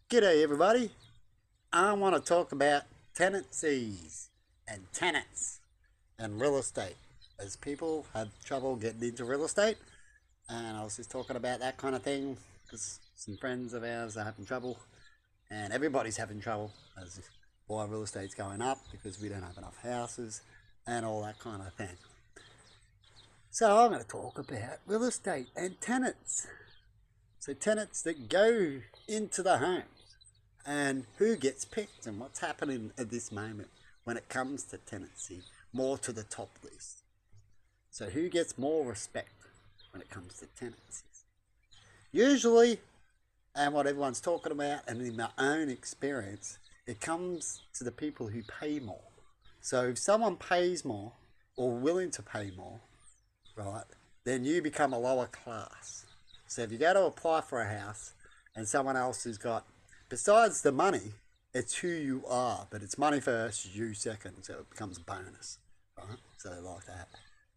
G'day everybody. I want to talk about tenancies and tenants and real estate, as people have trouble getting into real estate. And I was just talking about that kind of thing because some friends of ours are having trouble, and everybody's having trouble as why real estate's going up because we don't have enough houses and all that kind of thing. So I'm going to talk about real estate and tenants. So tenants that go into the home and who gets picked and what's happening at this moment when it comes to tenancy, more to the top list. So who gets more respect when it comes to tenancies? Usually, and what everyone's talking about, and in my own experience, it comes to the people who pay more. So if someone pays more or willing to pay more, right, then you become a lower class. So if you go to apply for a house and someone else has got, besides the money, it's who you are, but it's money first, you second, so it becomes a bonus, right? So they like to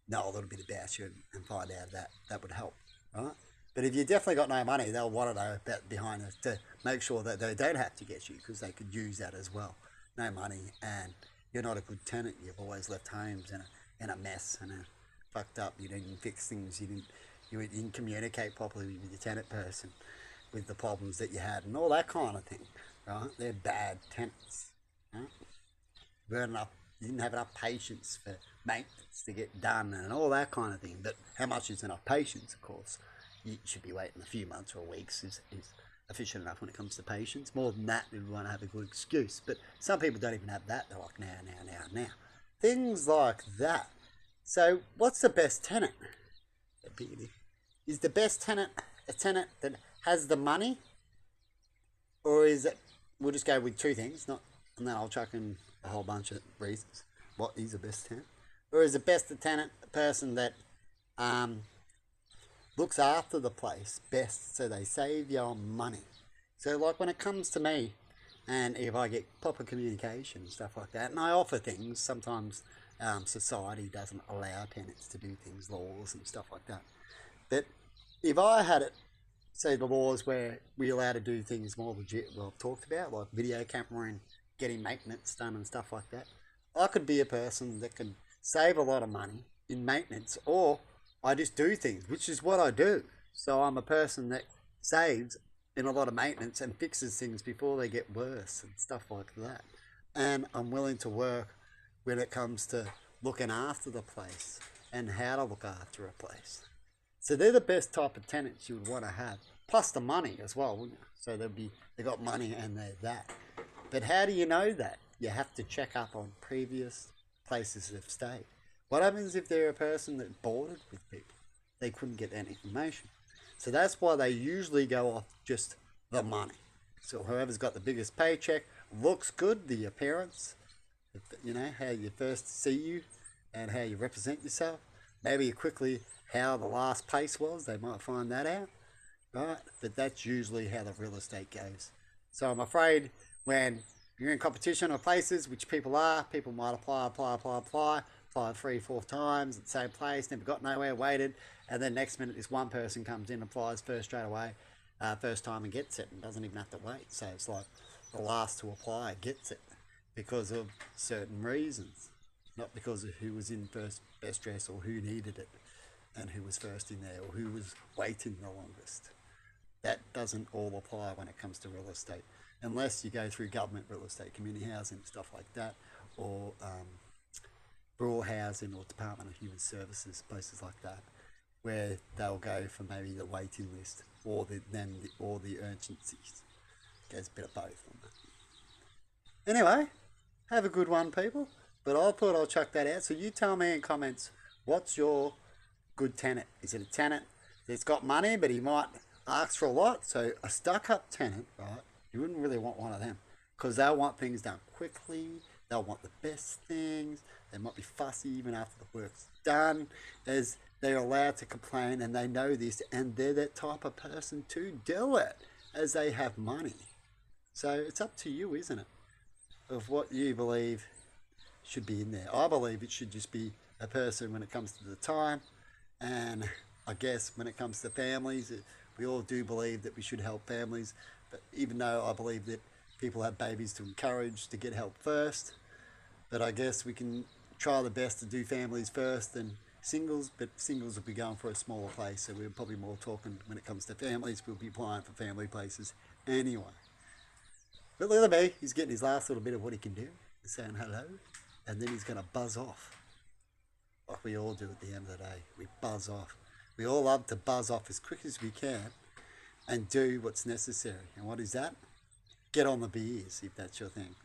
know a little bit about you and find out that would help, right? But if you definitely got no money, they'll want to know about behind it to make sure that they don't have to get you because they could use that as well. No money and you're not a good tenant. You've always left homes in a mess and fucked up. You didn't fix things. You didn't communicate properly with your tenant person with the problems that you had and all that kind of thing, right? They're bad tenants, right? You didn't have enough patience for maintenance to get done and all that kind of thing. But how much is enough patience, of course? You should be waiting a few months or weeks is efficient enough when it comes to patience. More than that, we want to have a good excuse. But some people don't even have that. They're like, now. Things like that. So what's the best tenant? Is the best tenant a tenant that has the money, or is it? We'll just go with two things, not, and then I'll chuck in a whole bunch of reasons. What is the best tenant, or is the best tenant a person that looks after the place best, so they save your money? So like when it comes to me, and if I get proper communication and stuff like that, and I offer things, sometimes society doesn't allow tenants to do things, laws and stuff like that. But if I had it, say the laws where we're allowed to do things more legit, well, I've talked about, like video camera and getting maintenance done and stuff like that, I could be a person that can save a lot of money in maintenance, or I just do things, which is what I do. So I'm a person that saves in a lot of maintenance and fixes things before they get worse and stuff like that. And I'm willing to work when it comes to looking after the place and how to look after a place. So they're the best type of tenants you would want to have, plus the money as well, wouldn't you? So they got money and they're that. But how do you know that? You have to check up on previous places they've stayed. What happens if they're a person that boarded with people? They couldn't get that information. So that's why they usually go off just the money. So whoever's got the biggest paycheck looks good, the appearance, how you first see you and how you represent yourself. Maybe quickly how the last place was, they might find that out, right? But that's usually how the real estate goes. So I'm afraid when you're in competition or places, which people are, people might apply 3, 4 times at the same place, never got nowhere, waited, and then next minute this one person comes in, applies first straight away, first time and gets it and doesn't even have to wait. So it's like the last to apply gets it because of certain reasons, not because of who was in first best dress or who needed it and who was first in there or who was waiting the longest. That doesn't all apply when it comes to real estate, unless you go through government real estate, community housing, stuff like that, or rural housing or Department of Human Services, places like that, where they'll go for maybe the waiting list or the urgencies. Goes a bit of both on that. Anyway, have a good one, people. But I thought I'll chuck that out. So you tell me in comments, what's your good tenant? Is it a tenant that's got money but he might ask for a lot? So a stuck-up tenant, right? You wouldn't really want one of them because they'll want things done quickly. They'll want the best things. They might be fussy even after the work's done, as they're allowed to complain and they know this, and they're that type of person to do it as they have money. So it's up to you, isn't it, of what you believe should be in there. I believe it should just be a person when it comes to the time, and I guess when it comes to families We all do believe that we should help families, but even though I believe that people have babies to encourage to get help first, but I guess we can try the best to do families first and singles, but singles will be going for a smaller place, so we're probably more talking when it comes to families, we'll be applying for family places anyway. But look at me, he's getting his last little bit of what he can do, saying hello, and then he's going to buzz off. Like we all do at the end of the day, we buzz off. We all love to buzz off as quick as we can and do what's necessary. And what is that? Get on the beers, if that's your thing.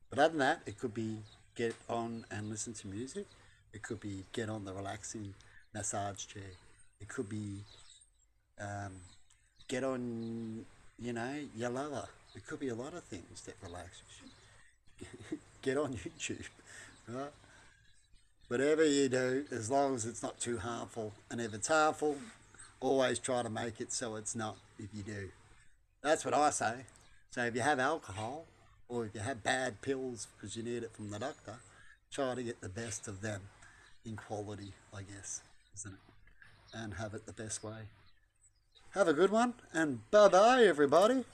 But other than that, it could be get on and listen to music. It could be get on the relaxing massage chair. It could be get on, your lover. It could be a lot of things that relax you. Get on YouTube, right? Whatever you do, as long as it's not too harmful. And if it's harmful, always try to make it so it's not if you do. That's what I say. So if you have alcohol, or if you have bad pills because you need it from the doctor, try to get the best of them in quality, I guess, isn't it? And have it the best way. Have a good one, and bye-bye, everybody.